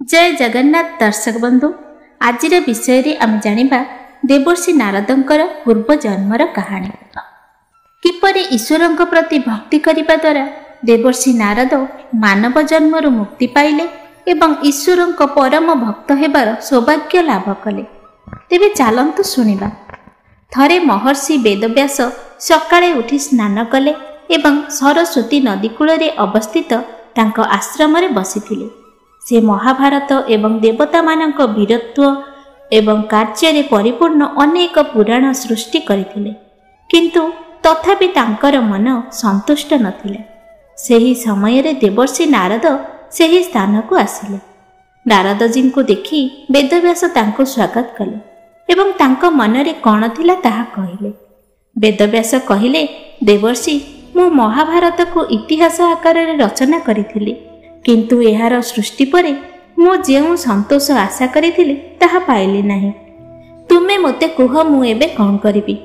जय जगन्नाथ दर्शक बंधु, आज विषय आम जानिबा देवर्षि नारदंकर पूर्व जन्मर कहानी। किपरि ईश्वरंक प्रति भक्ति करिबा द्वारा देवर्षि नारद मानव जन्मरु मुक्ति पाइले एवं ईश्वरंक परम भक्त हेबार सौभाग्य लाभ कले। तेबे चालंतु सुनिबा। थरे महर्षि वेदव्यास सकाळे उठी स्नान कले एवं सरस्वती नदी कूଳରେ अवस्थित तांको आश्रम रे बसिथिले। से महाभारत एवं देवता मानक वीरत्व एवं कार्य परिपूर्ण अनेक पुराण सृष्टि करथिले, किंतु तथापि तांकर मन संतुष्ट नथिले। सेही समय रे देवर्षि नारद सेही स्थान को आसिले। नारद जी को देखि वेदव्यास तांको स्वागत कले एवं तांको मन रे कोन थिला ताहा कहिले। वेदव्यास कहिले, देवर्षि मु महाभारत को इतिहास आकार रे रचना करिथिली, किंतु एहार सृष्टि परे मु जेउ संतोष आशा करिथिली ताहा पाइली नाही। तुमे मते कुह मु एबे कोन करिबी।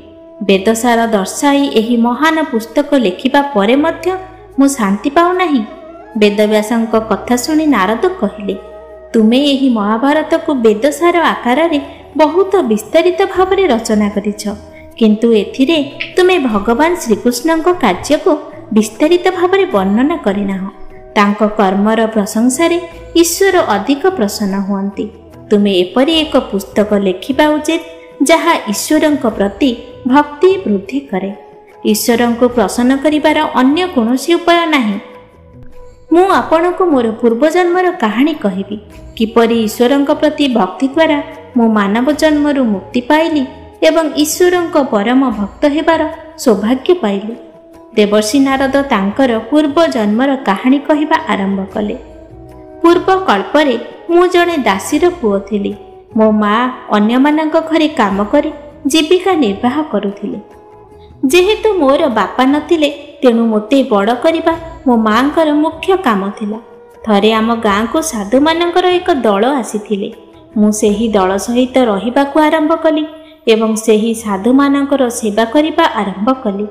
वेदसार दर्शाई एही महान पुस्तक लेखिबा परे मध्य मु शांति पाउ नाही। वेदव्यासंक कथा सुनी नारद कहिले, तुमे एही महाभारत को वेदसार आकार रे बहुत विस्तारित भाव रे रचना करिछ, किंतु एथिरे तुमे भगवान श्रीकृष्णंक कार्य को विस्तारित भाव रे वर्णना करिनाह। तांको कर्मर प्रशंसारे ईश्वर अधिक प्रसन्न हुअन्ति। तुमे एपरि एक पुस्तक लेखिबा उचित जहा ईश्वरंक प्रति भक्ति वृद्धि करे। ईश्वरंको प्रसन्न करिबार अन्य कोनोसी उपाय नाही। मु आपनको मोर पूर्व जन्मर कहानी कहिबी, किपरि ईश्वरंक प्रति भक्ति द्वारा मु मानव जन्मरु मुक्ति पाइली एवं ईश्वरंक परम भक्त हेबार सौभाग्य पाइली। देवर्षि नारद तांकर पूर्व जन्मर कहानी कहिबा आरंभ कले। पूर्व कल्परे मु जणे दासीर पुओ थिली। मो माँ अन्य मानक घरे काम करी जीविका निर्वाह करुथिले। जेहेतु मोर बापा नथिले, तेणु मोते बड़ करिबा मो माँकर मुख्य काम थिला। थरे आम गाँ को साधु मानकर एक दल आसीथिले। मु सेही दल सहित रहिबाकु आरंभ कली एवं सेही साधु मानकर सेवा करिबा आरंभ कली।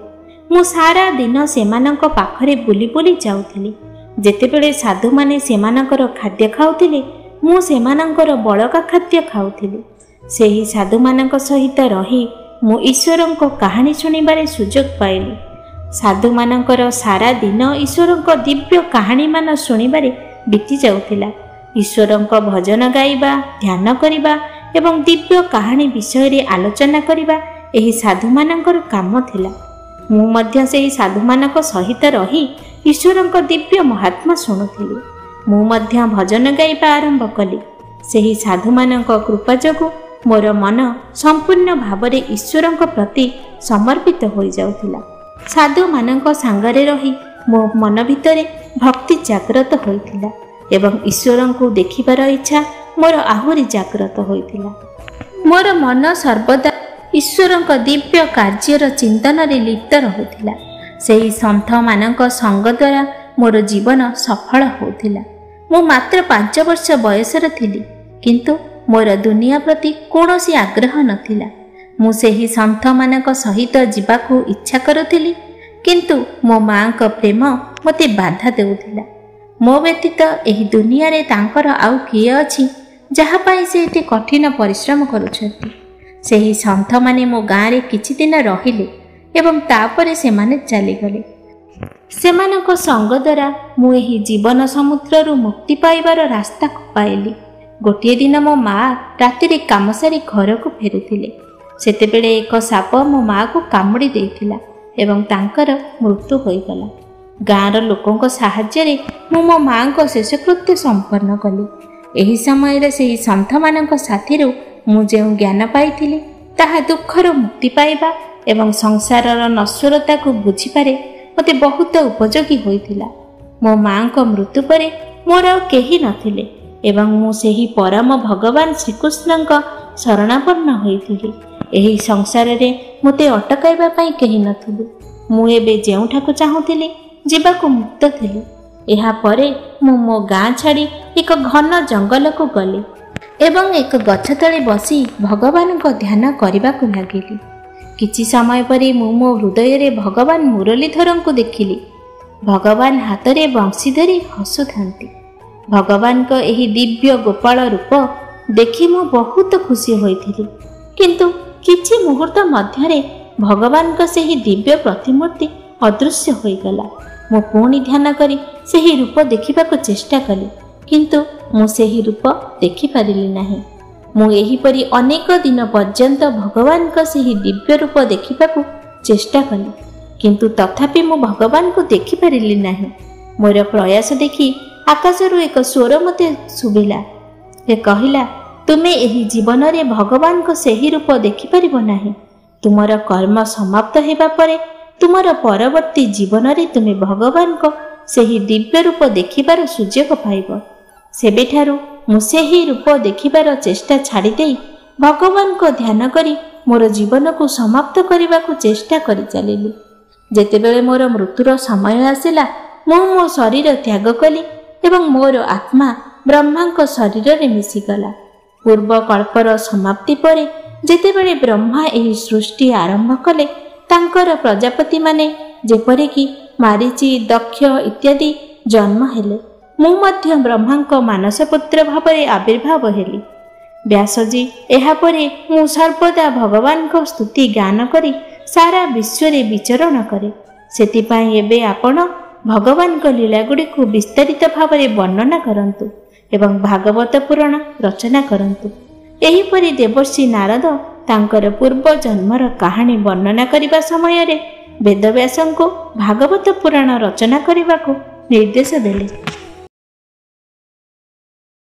मु सारा दिन सेमानंक पाखरे बुली बुली जाउथिली। जेतेबेले साधु माने सेमानंकर खाद्य खाउथिले, मु सेमानंकर बळका खाद्य खाउथिली। सेही साधु मानंक सहित रही मु ईश्वरंक कहानी सुनिबारे सुजोग पाइली। साधु मानंकर सारा दिन ईश्वरंक दिव्य कहानी मान सुनिबारे बीती जाउथिला। ईश्वरंक भजन गाइबा, ध्यान करिबा एवं दिव्य कहानी विषय रे आलोचना करिबा एही साधु मानंकर काम थिला। मु मध्य सेही साधु मानक सहित रही ईश्वरंक दिव्य महात्मा शुणुथिली। मु मध्य भजन गाइबा आरंभ कली। सेही साधु मानक कृपा जोगु मोर मन संपूर्ण भावरे ईश्वरंक प्रति समर्पित होई जाउथिला। साधु मानक सांगरे रही मो मन भितरे भक्ति जागृत होइथिला एवं ईश्वरंकु देखिबार इच्छा मोर आहुरी जागृत होइथिला। मोर मन सर्वदा ईश्वरंक दिव्य कार्यर चिंतन रे लिप्त रहुथिला। सेही संत मानक संग द्वारा मोर जीवन सफल होथिला। मु मात्र 5 वर्ष बयसर थिली, किंतु मोर दुनिया प्रति कोनोसी आग्रह नथिला। मु सेही संत मानक सहित जीवाकू इच्छा करुथिली, किंतु मो माँक प्रेम मते बाधा देउथिला। मो व्यतीत एही दुनिया रे तांकर आउ किए अछि जहा पाई से एते कठिन परिश्रम करुछथि। सेही संत माने मो गाँ रे किछि दिन रहिले एवं तापरे सेमाने चली गले। सेमानक संग द्वारा मु एही जीवन समुद्र रु मुक्ति पाइबार रास्ता पाइली। गोटे दिन मो माँ राति रे काम सारी घर को फेरुथिले। सेतेबेले एक साप मो माँ को कामुड़ी देइथिला एवं तांकर मृत्यु होइगला। गाँर लोकंक साहाय्य रे मु मो माँ को शेषकृत्य संपन्न कली। एही समय रे सेही संत मानक साथीरु मु जे ज्ञान पाइथिली ताहा दुखर मुक्ति पाइबा एवं संसारर नश्वरता को बुझिपारे मते बहुत उपयोगी होइथिला। मो माँ को मृत्यु परे मोर आ केही नथिले एवं मु सेही परम भगवान श्रीकृष्णंक शरणापन्न होइथिली। एही संसार रे मते अटकाइबा पई केही नथिले। मु एबे जेउठाकु चाहुथिली जीवाकु मुक्त थिली। एहा परे मु मो गाँ छाड़ी एक घन जंगल को गली एवं एक गछ तले बसी भगवान को ध्यान करने को लगिली। किछि समय परे मु मो हृदय रे भगवान मुरलीधर को देखिली। भगवान हाथ रे बंशी धरी हसुथांती। ଭଗବାନଙ୍କ ଏହି ଦିବ୍ୟ ଗୋପାଳ ରୂପ ଦେଖି ମୁଁ ବହୁତ ଖୁସି ହୋଇଥିଲି। କିନ୍ତୁ କିଛି ମୁହୂର୍ତ୍ତ ମଧ୍ୟରେ ଭଗବାନଙ୍କ ସେହି ଦିବ୍ୟ ପ୍ରତିମୂର୍ତ୍ତି ଅଦୃଶ୍ୟ ହୋଇଗଲା। ମୁଁ ପୁଣି ଧ୍ୟାନ କରି ସେହି ରୂପ ଦେଖିବାକୁ ଚେଷ୍ଟା କଲି, କିନ୍ତୁ ମୁଁ ସେହି ରୂପ ଦେଖିପାରିଲି ନାହିଁ। ମୁଁ ଏହିପରି ଅନେକ ଦିନ ପର୍ଯ୍ୟନ୍ତ ଭଗବାନଙ୍କ ସେହି ଦିବ୍ୟ ରୂପ ଦେଖିବାକୁ ଚେଷ୍ଟା କଲି, କିନ୍ତୁ ତଥାପି ମୁଁ ଭଗବାନଙ୍କୁ ଦେଖିପାରିଲି ନାହିଁ। ମୋର ପ୍ରୟାସ ଦେଖି ଆକାଶରୁ ଏକ ସ୍ୱର ମୋତେ ଶୁଭିଲା। ସେ କହିଲା, ତୁମେ ଏହି ଜୀବନରେ ଭଗବାନଙ୍କ ସେହି ରୂପ ଦେଖିପାରିବ ନାହିଁ। ତୁମର କର୍ମ ସମାପ୍ତ ହେବା ପରେ ତୁମର ପରବର୍ତ୍ତୀ ଜୀବନରେ ତୁମେ ଭଗବାନଙ୍କ ସେହି ଦିବ୍ୟ ରୂପ ଦେଖିବାର ସୁଯୋଗ ପାଇବ। ସେବେଠାରୁ ମୁଁ ସେହି ରୂପ ଦେଖିବାର ଚେଷ୍ଟା ଛାଡ଼ିଦେଇ ଭଗବାନଙ୍କ ଧ୍ୟାନ କରି ମୋର ଜୀବନକୁ ସମାପ୍ତ କରିବାକୁ ଚେଷ୍ଟା କରି ଚାଲିଲି। ଯେତେବେଳେ ମୋର ମୃତ୍ୟୁର ସମୟ ଆସିଲା, ମୁଁ ମୋ ଶରୀର ତ୍ୟାଗ କଲି ଏବଂ ମୋର ଆତ୍ମା ବ୍ରହ୍ମାଙ୍କ ଶରୀରରେ ମିଶିଗଲା। ପୂର୍ବ କଳ୍ପର ସମାପ୍ତି ପରେ ଯେତେବେଳେ ବ୍ରହ୍ମା ଏହି ସୃଷ୍ଟି ଆରମ୍ଭ କଲେ, ତାଙ୍କର ପ୍ରଜାପତିମାନେ ଯେପରିକି ମାରିଚି, ଦକ୍ଷ ଇତ୍ୟାଦି ଜନ୍ମ ହେଲେ, ମୁଁ ମଧ୍ୟ ବ୍ରହ୍ମାଙ୍କ ମାନସପୁତ୍ର ଭାବରେ ଆବିର୍ଭାବ ହେଲି। ବ୍ୟାସଜୀ, ଏହାପରେ ମୁଁ ସର୍ବଦା ଭଗବାନଙ୍କ ସ୍ତୁତି ଗାନ କରି ସାରା ବିଶ୍ୱରେ ବିଚରଣ କରେ। ସେଥିପାଇଁ ଏବେ ଆପଣ ଭଗବାନଙ୍କ ଲୀଳାଗୁଡ଼ିକୁ ବିସ୍ତାରିତ ଭାବରେ ବର୍ଣ୍ଣନା କରନ୍ତୁ ଏବଂ ଭାଗବତ ପୁରାଣ ରଚନା କରନ୍ତୁ। ଏହିପରି ଦେବର୍ଷି ନାରଦ ତାଙ୍କର ପୂର୍ବ ଜନ୍ମର କାହାଣୀ ବର୍ଣ୍ଣନା କରିବା ସମୟରେ ବେଦବ୍ୟାସଙ୍କୁ ଭାଗବତ ପୁରାଣ ରଚନା କରିବାକୁ ନିର୍ଦ୍ଦେଶ ଦେଲେ।